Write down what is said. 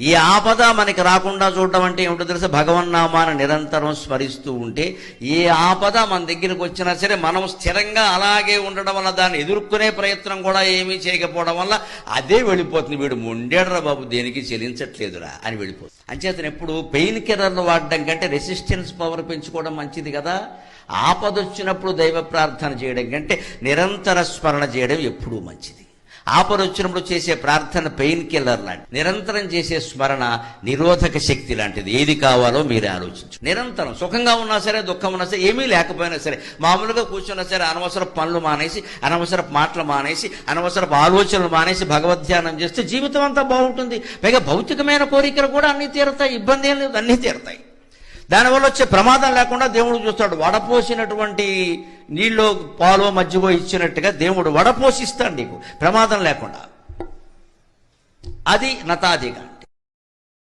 ఈ ఆపద మనకి రాకుండా చూడడం అంటే ఏమిటో తెలుసా? భగవన్నామాన్ని నిరంతరం స్మరిస్తూ ఉంటే ఏ ఆపద మన దగ్గరికి వచ్చినా సరే మనం స్థిరంగా అలాగే ఉండడం వల్ల దాన్ని ఎదుర్కొనే ప్రయత్నం కూడా ఏమీ చేయకపోవడం వల్ల అదే వెళ్ళిపోతుంది. వీడు మొండేడ్రా బాబు, దేనికి చెల్లించట్లేదురా అని వెళ్ళిపోతుంది. అంచేతను ఎప్పుడు పెయిన్ కిల్లర్లు వాడడం కంటే రెసిస్టెన్స్ పవర్ పెంచుకోవడం మంచిది కదా. ఆపద వచ్చినప్పుడు దైవ ప్రార్థన చేయడం కంటే నిరంతర స్మరణ చేయడం ఎప్పుడూ మంచిది. ఆపద వచ్చినప్పుడు చేసే ప్రార్థన పెయిన్ కిల్లర్ లాంటి, నిరంతరం చేసే స్మరణ నిరోధక శక్తి లాంటిది. ఏది కావాలో మీరే ఆలోచించు. నిరంతరం సుఖంగా ఉన్నా సరే, దుఃఖం ఉన్నా సరే, ఏమీ లేకపోయినా సరే, మామూలుగా కూర్చున్నా సరే, అనవసర పనులు మానేసి, అనవసర మాటలు మానేసి, అనవసరపు ఆలోచనలు మానేసి భగవద్ధ్యానం చేస్తే జీవితం అంతా బాగుంటుంది. పైగా భౌతికమైన కోరికలు కూడా అన్నీ తీరుతాయి, ఇబ్బంది ఏం లేదు, అన్నీ తీరుతాయి. దానివల్ల వచ్చే ప్రమాదం లేకుండా దేవుడు చూస్తాడు. వడపోసినటువంటి నీళ్ళు పాలో మజ్జిగో ఇచ్చినట్టుగా దేవుడు వడపోసిస్తాడు నీకు ప్రమాదం లేకుండా. అది నతాదిగా.